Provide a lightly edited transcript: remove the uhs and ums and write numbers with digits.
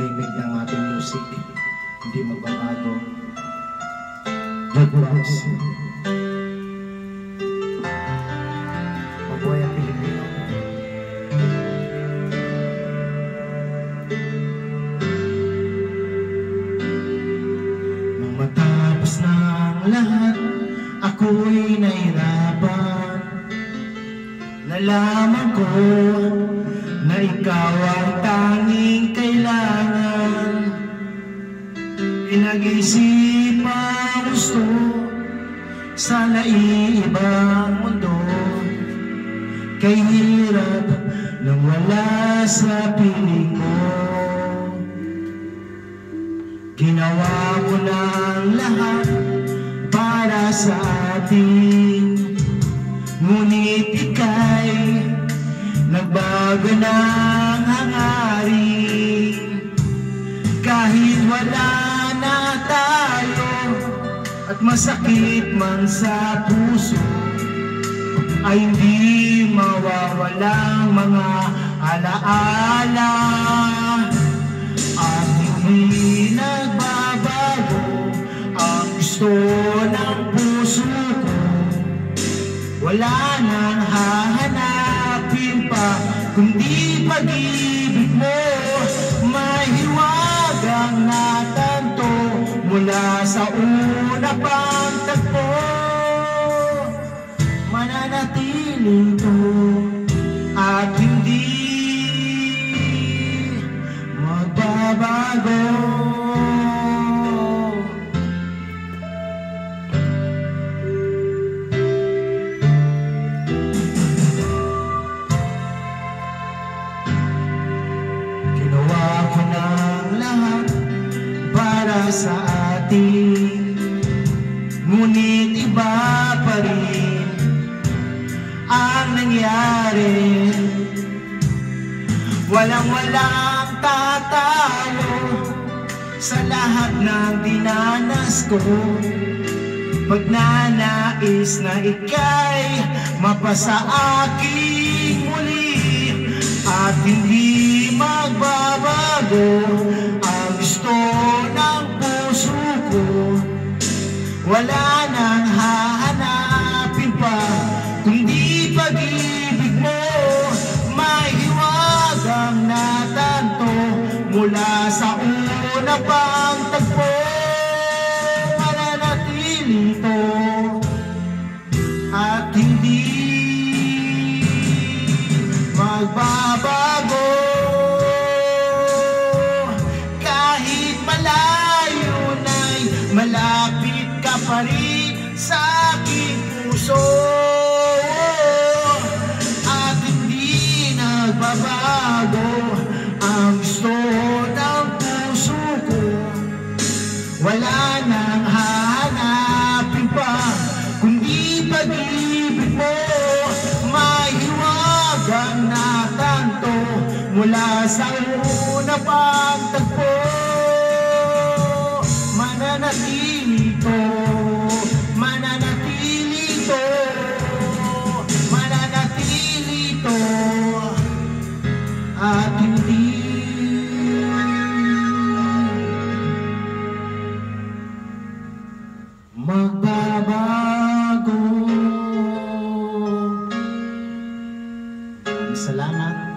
tahimik ng ating music, hindi magbabago. God bless. Mabuhay ang Pilipino. Nang matapos na ang lahat, ako'y nahirapan. Nalaman ko na ikaw ang tanging kailangan. Pinag-isipan gusto sana iibang mundo. Kay hirap nang wala sa piling mo. Ginawa ko na ang lahat para sa atin, ngunit ika'y nagbago ng hangarin. Kahit wala na tayo at masakit man sa puso, ay hindi mawawalang mga alaala. At hindi nagbabago ang gusto ng puso ko. Wala nang hahanapin pa kundi pag-ibig mo. May hiwagang natanto mula sa una pang tagpo. Mananatili ito at hindi magbabago. Ginawa ko ng lahat para sa atin, ngunit iba pa rin ang nangyari. Walang tatalo sa lahat ng dinanas ko. Pagnanais na ika'y mapasa aking muli, at hindi magbabago ang gusto ng puso ko. Wala nang hahanapin pa kundi pag-ibig mo. May hiwagang natanto mula sa una pang tagpo. Mananatili ito at hindi magbabago. Kahit malayo na'y malapit ka pa rin sa aking puso. At hindi nagbabago ang gusto ng puso ko. Wala nang hahanapin pa kundi pag-ibig mo. May hiwagang natanto mula sa una pang tagpo. Mananatili ito, mananatili ito, mananatili ito, at hindi magbabago. Salamat.